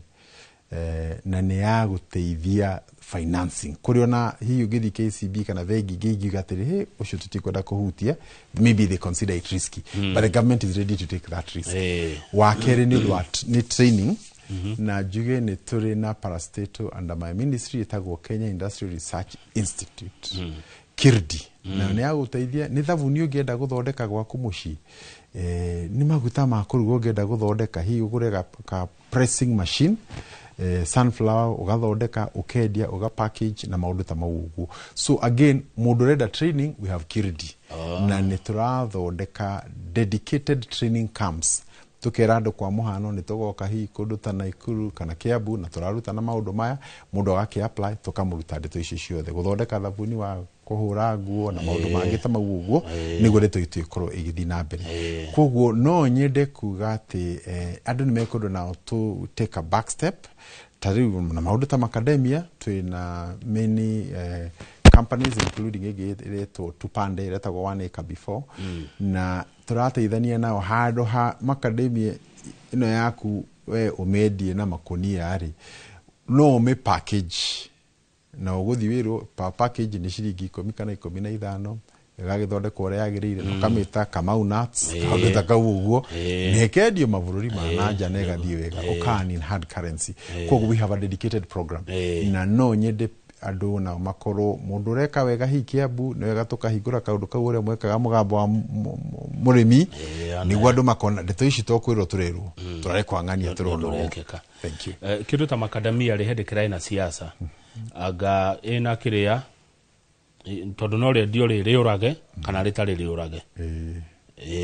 Na ne ya guteithia financing kuriona hiyo gidi KCB kana vegi gigi gatiri he ucio tutikwenda kuhutia, maybe they consider it risky but the government is ready to take that risk. Wakere ni training na juge ni turi na parastatal under my ministry itago Kenya Industrial Research Institute KIRDI na ne ya guteithia ni thavuni ungienda guthondeka gwaku muci ni maguta ma kuruga ungienda guthondeka hiyo gurega ka pressing machine sunflower ugathondeka ukendia uga package na maundu ta maugu. So again mundu reda training we have KIRDI na niturathondeka dedicated training camps tukerando kwa muhano nitugoka hi kundu ta Naikuru kana Kiambu na turaruta na maundu maya mundu agaki apply tukamuruta ndeto ici ciothe guthondeka thabuni wa kuhura nguo na maundu mangi ta mauguo niguo ndeto itu ikorwo igithii na mbere. Koguo no nyende kuga ati andu ni mekundu na to take a back step tariu na maundu ta academia twina many companies including egeto tupande iretagwo 1 acre before na turateithania nao handu ha academia ino yaku we umedie na makonia ari no me package na uguthi wiro pa package ni ciringi 10 kana 15 gagithondekwo uria yagirire no kamita Kamau nuts handu ta kauguo nekendio mabururi ma nanja na gathie wega ukani in hard currency. Koguo we have a dedicated program na no nyende andu na makoro mundu reka wega hi Kiambu no wega tukahingura kaundu kau uria mwekaga mugambo wa murimi ni gwandu makona ndeto ici tokwirwo turerwo turarekwa ngania turondo. Thank you. Kindu ta macadamia rihendekera ina siasa aga ina kiria tondu no redio riurage kana ritari riurage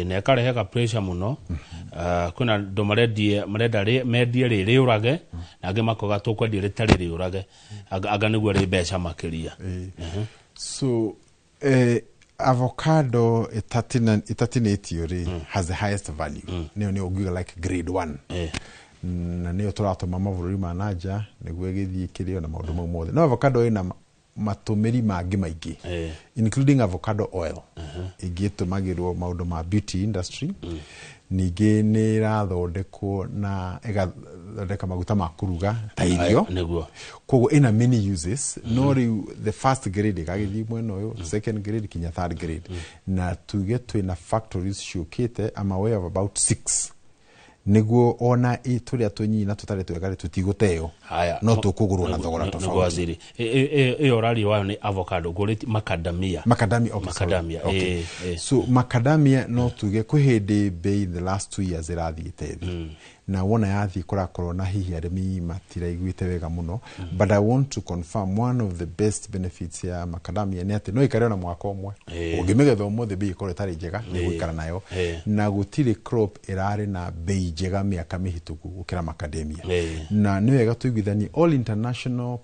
ne karehega pressure muno kuna ndo marenda medie riurage na ange makoga tukwendi ritari riurage aga niguo ri mbeca makiria. So avocado itatinatio ri has the highest value ni ugiga like grade 1 na ni turatuma mavururi manaja niguo githii kirio na maundu mau mothe. No avocado ina matumiri mangi maingi including avocado oil igitumagirwo maundu ma beauty industry ningi ni rathondekwo na igathondeka maguta ma kuruga ta irio niguo. Koguo ina many uses no the first grade gagithi mwena uyu second grade kinya third grade na tuge twina factories shukite I'm aware of about 6 niguo ona turia tunyina tutare twegare tutiguteo no tukugurwo na thogora tofauti. Orali wao ni avocado goreti macadamia okay. So macadamia no tuge kuhindi bei the last 2 years irathiite na wona yathi kurakorwo na hihi arimi matira igwite wega muno but I want to confirm one of the best benefits ya macadamia ni ati no ikare na mwaka omwe ungimegetha umothe bei ikore tari njega ni gwikara nayo na gutire crop irari na bei njega miaka mihituku gukira macadamia na ni wega tuiguithani all international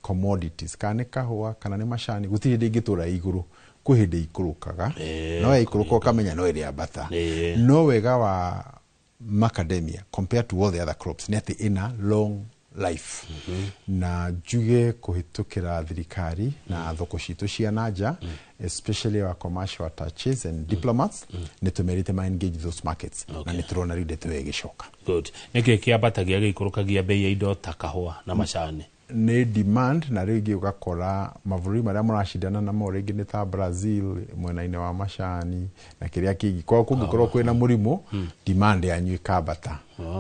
commodities kana kahua kana ni mashani gutire ndingitura iguru kuhinde ikurukaga no ikuruka kamenya no iri abata no wega wa macadamia compared to all the other crops neti ina long life na juge kuhitukira thirikari na thoko citu cia nanja especially our commercial attaches and diplomats nitumerite ma engage those markets na niturona rinde twegicoka. Good. Niki kiabatagia gikurukagia bei ya indo ta kahua na macani nĩ demand na rĩngĩ ugakora mavuri marĩa mũracindana namo rĩngĩ nĩ ta Brazil mwena-inĩ wa macani na kĩrĩa kĩngĩ kwa kũngĩkorwo kwĩna mũrimũ demand yanyu ikambata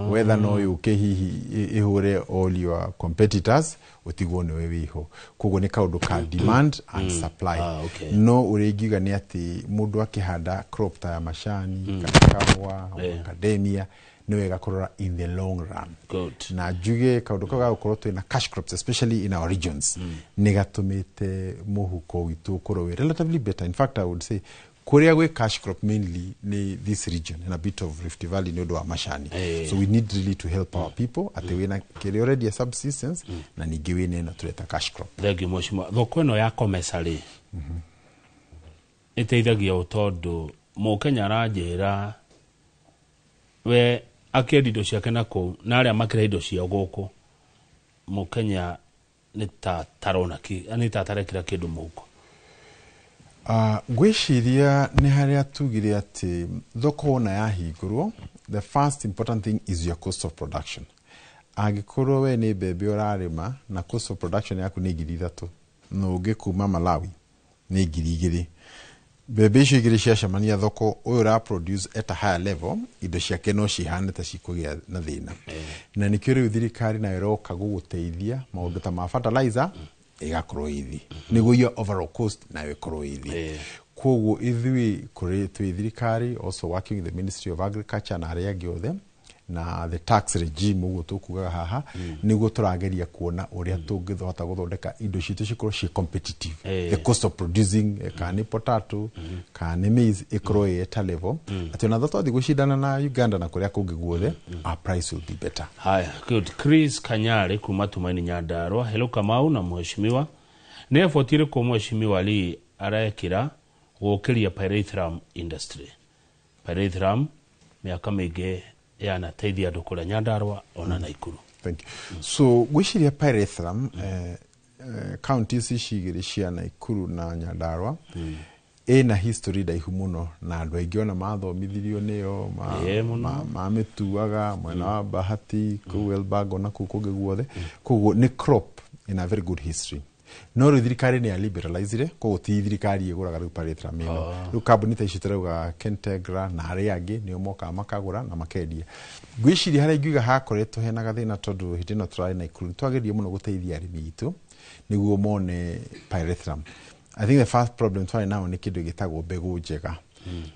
whether no yũke hihi ihũre all your competitors utigwo nĩwe wĩho koguo nĩ kaũndũ ka demand and supply no ũrĩngiuga nĩ atĩ mũndũ akĩhanda crop ta ya macani kana kahũa academia no wega kũrora in the long run. Good. Na njuge kaũndũ kau gagũkorwo twĩna cash crops especially in our regions nĩ gatũmĩte mũhuko witũ ũkorwo relatively better. In fact I would say Korea we cash crop mainly ni this region and a bit of Rift Valley nĩũndũ wa macani. So we need really to help our people ati wina kĩrĩ already a subsistence na ningĩ wina ĩno tũreta cash crop. Thengiũ mheshimiwa. Thoko ĩno ya commerce rĩ ĩteithagia ũtondũ Mũkenya aranjĩra we akĩendia indo ciake na kũu na arĩa makĩrĩa indo ciao gũkũ Mũkenya nĩ ta tarona nĩ ta tarekĩra kĩndũ mũhuko. Gwĩciria nĩ harĩa tugire atĩ thoko ona yahingũrwo, the first important thing is your cost of production. Angĩkorwo we nĩ mbembe ũrarĩma na cost of production yaku nĩ 3,000 na ũngĩkuma Malawi nĩ 2,000, mbembe icio 2 ciacemania thoko ũyũ ũra produce at a higher level indo ciake no cihane ta cikũgĩa na thĩna. Na nĩkĩo rĩu thirikari nayo ĩroka gũgũteithia maũndũ ta ma fertilizer igakorwo ithi nĩguo your overall cost nayo ĩkorwo ithi. Koguo ithui kũrĩ twĩ thirikari also working with the Ministry of Agriculture na arĩa angĩ othe na the tax regime uguo tukugaga haha nĩguo tũrageria kuona ũrĩa tũngĩhota gũthondeka indo citũ cikorwo ci competitive. The cost of producing kana potato kana maize ikorwo at a level atĩ ona tũthiĩ gũcindana na Uganda na kũrĩa kũngĩ guothe our price will be better. Haya, good. Chris Kanyari kuma Tumaini Nyandarua. Hello Kamau na mheshimiwa. Nĩ effort ĩrĩkũ mheshimiwa Lee arekĩra gũkĩria pyrethrum industry? Pyrethrum miaka mĩingĩ yana teithia andũ kũrĩa Nyandarua ona Naikuru. Thank you. So gwĩciria pyrethrum counties igĩrĩ cia Naikuru na Nyandarua ena history ndaihu mũno na andũ aingĩ ona mathomithirio nĩyo mamĩtuaga mwena wa Bahati kũu Elburg ona kũu kũngĩ guothe. Koguo nĩ crop in a very good history. No rĩu thirikari nĩ liberalizire koguo ti thirikari ĩgũraga rĩu pyrethrum ĩno. Rĩu kambuni ta ici tũrauga Kentegra na arĩa angĩ nĩo mokaga makagũra na makendia. Gwĩciria harĩa ingiuga hakoretwo hena gathĩna tondũ hĩndĩ ĩno tũrarĩ Naikuru twageria mũno gũteithia arĩmi itũ nĩguo mone pyrethrum. I think the first problem twarĩ nao nĩ kĩndũ gĩtagwo mbegũ njega.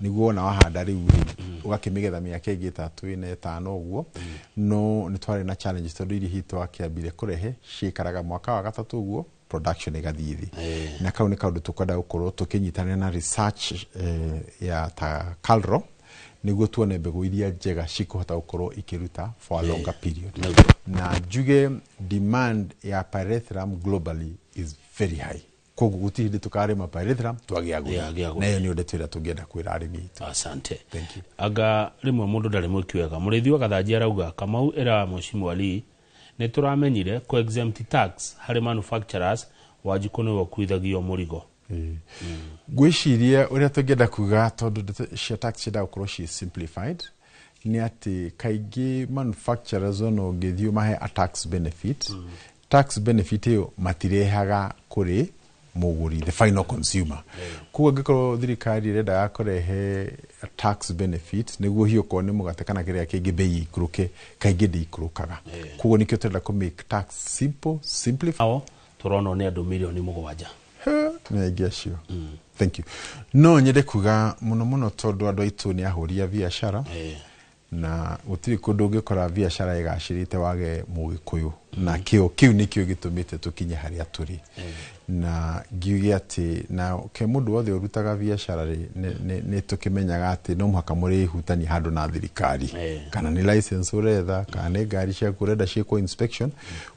Nĩguo ona wahanda rĩu ũgakĩmĩgetha mĩaka ĩngĩ 3 na 5 ũguo no nĩ twarĩ na challenge tondũ irio hitũ akĩambire kũrehe ciikaraga mwaka wa 3 ũguo production igathithi. Na kau nĩ kaũndũ tũkwenda gũkorwo tũkĩnyitanĩra na research ya ta KALRO nĩguo tuone mbegũ iria njega cikũhota gũkorwo ikĩruta for a longer period. Na njuge demand ya pyrethrum globally is very high. Koguo gũtirĩ hĩndĩ tũkarĩma pyrethrum twagĩagũra. Na ĩyo nĩ ũndũ twĩra tũngĩenda kwĩra arĩmi itũ. Asante. Thank you. Anga rĩmwe mũndũ ndarĩ mwĩki wega. Mũrĩithi wa Gathanji arauga Kamau era mheshimiwa Lee nĩ tũramenyire ko exempt tax harĩ manufacturers Wanjikũ nĩ wakuithagio mũrigo. Gwĩciria ũrĩa tũngĩenda kuga tondũ cia tax cienda gũkorwo ci simplified nĩ atĩ kaingĩ manufacturers ona ũngĩthiĩ mahe a tax benefit tax benefit ĩyo matirehaga kũrĩ mũgũri the final consumer. Koguo angĩkorwo thirikari ĩrenda kũrehe tax benefit nĩguo hiyo ko nĩ mũgate kana kĩrĩa kĩngĩ bei ikũrũke kaingĩ ndĩikũrũkaga. Koguo nĩkĩo tũrenda kũ make tax simple simplify. Tũrona nĩ andũ milioni 7. Nĩ acio. Thank you. No nyende kuga mũno tondũ andũ aitũ nĩ ahũria biashara na gũtirĩ kũndũ ũngĩkora biashara ĩgacĩrĩte wage Mũgĩkũyũ na kĩu nĩkĩo gĩtũmĩte tũkinye harĩa tũrĩ. Na ngiuge atĩ na ke mũndũ wothe ũrutaga biashara nĩ tũkĩmenyaga atĩ no mũhaka mũrĩ hutania handũ na thirikari kana nĩ license ũretha kana nĩ ngari ciaku ũrenda ciĩkwo inspection.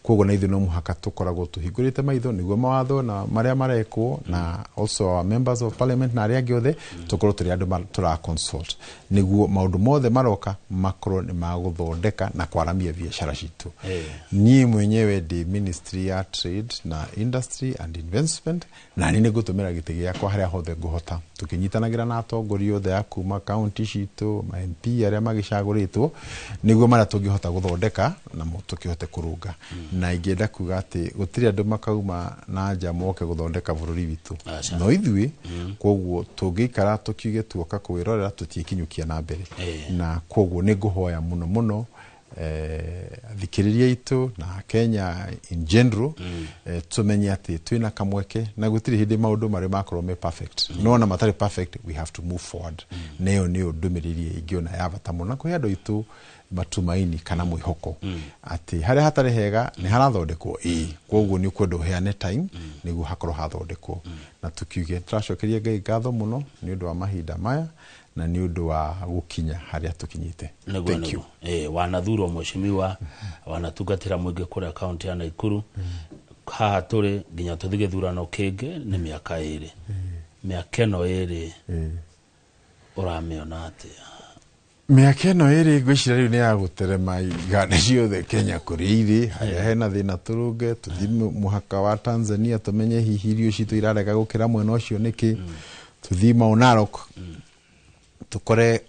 Koguo na ithuĩ no mũhaka tũkoragwo tũhingũrĩte maitho nĩguo mawatho na marĩa marekwo na also our members of parliament na arĩa angĩ othe tũkorwo tũrĩ andũ tũra consult nĩguo maũndũ mothe maroka makorwo nĩ magũthondeka na kwaramia biashara citũ. Niĩ ni mwenyewe di Ministry ya Trade na Industry and Investment na nini gutumira gite giakwa haria hothe nguhota tukinyitanagira na atongoria othe ya kuma county citu ma MP aria magicaguritwo niguo mara tungihota guthondeka na tukihote kurunga na ingenda kuga ati gutiri andu makauma na nja moke guthondeka bururi witu no ithui koguo tungikara tukiuge tuoka kwirorera tutikinyukia na mbere na koguo ninguhoya muno thikiriria itu na Kenya in general tumenye ati twina kamweke na gutiri hindi maundu mari makorwo me perfect no na matari perfect we have to move forward neo ni udumiririe ingiona yabata muno ko yado itu matumaini kana mwihoko ati haria hatari hega ni harathondekwo koguo ni ukwendu heane time niguo hakorwo hathondekwo na tukiuge turacokeria Ngai ngatho muno ni undu wa mahinda maya na ni undu wa gukinya haria tukinyite. Thank you. Wanathuro mheshimiwa wanatungatira mwingi kuri county ya Nakuru haha turi nginya tuthige thurano kingi ni miaka 2 miaka eno 2 urameona atia miaka eno 2 gwicira riu ni ya guterema iganda ciothe Kenya kuri iri hena thina turunge tuthi muhaka wa Tanzania tumenye hihi irio citu irarega gukira mwena ucio niki tuthi Maunarok tukore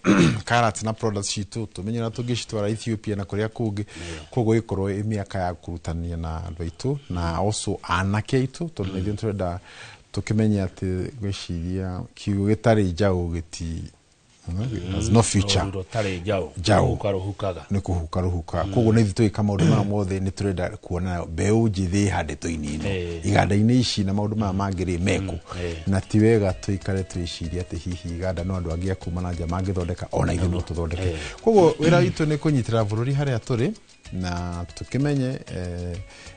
carrots na products citu tumenye na tugicitwara Ethiopia na kuria kungi kogo ikorwo imiaka ya kurutania na andu aitu na also anake itu tondu nithio turenda tukimenya ati gwiciria kiugo gitari njau giti there's no future njau ni kuhuka kogo nithi tuika maundu ma mothe ni turenda kuona mbeu njithi handito inini iganda-ini ici na maundu ma mangiri meku na ti wega tuikare twiciria ati hihi iganda no andu angia kuma na nja mangithondeka ona ithu no tuthondeke kogo wira witu ni kunyitira bururi haria turi na tukimenye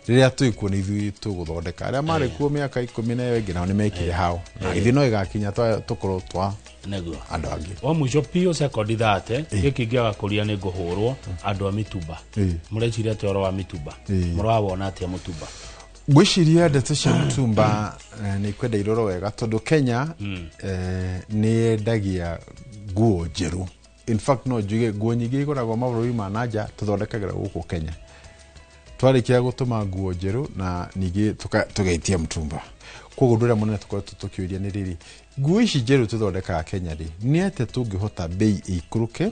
riria tuikuona ithu tuguthondeka aria mari kuo miaka 10 na wengi nao ni mekire hao na ithu no igakinya tukorwo twa nego andu angi wa mujo pio second thate gikingiaga kuria ni nguhurwo andu a Mituba mureciria toro wa Mituba murawona atia Mutuba gwiciria ndeto cia Mutumba ni kwenda iroro wega tondu Kenya ni endagia nguo njeru. In fact no njuge nguo nyingi ikoragwo mabururi ma nanja tuthondekagira guku Kenya twarikia gutuma nguo njeru na ningi tugaitia Mutumba koguo ndure munene tukoretwo tukiuria ni riri nguo ici njeru tuthondekaga Kenya ri ni ate tungihota bei ikuruke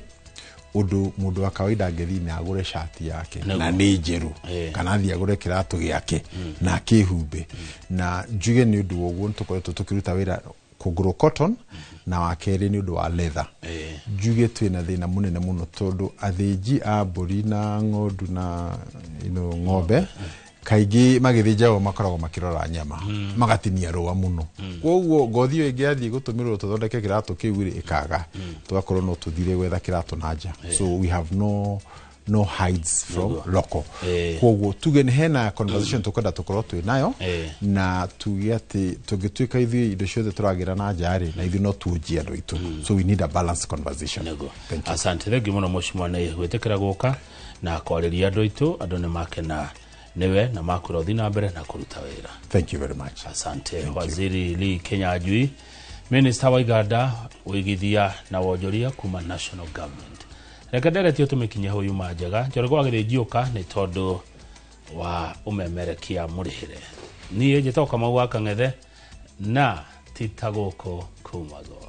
undu mundu wa kawaida angethina agure shati yake na ni njeru kana thia agure kiratu giake na kihumbe na njuge ni undu woguo tukoretwo tukiruta wira kuguru cotton na wakeri ni undu wa leather njuge twina thina munene muno tondu athinji a mburi na ng'ondu na ng'ombe kaigi magithijao makoragwo makirora nyama magatinia roa muno koguo ngothio ingiathie gutumirwo tuthondeke kiratu kiwiri ikaga tugakorwo no tuthire gwetha kiratu nanja so we have no hides from local koguo tuge ni hena conversation tukenda tukorwo twinayo na tugiati tugituika ithi indo ciothe turagira na njari na ithi no tuji andu itu so we need a balanced conversation. Asante thegi muno mheshimiwa na gwitikira guka na kwariria andu itu andu ni makena newe na makuro thina mbere na kuruta wira. Thank you very much. Asante waziri Lee Kenya Ajui minister wa iganda wigithia na wonjoria kuma national government rekadere tio tumekinya huyu majega jorego agithijioka ni tondu wa umemerekia murihire ni njitoka mau akang'ethe na titagoko kumago.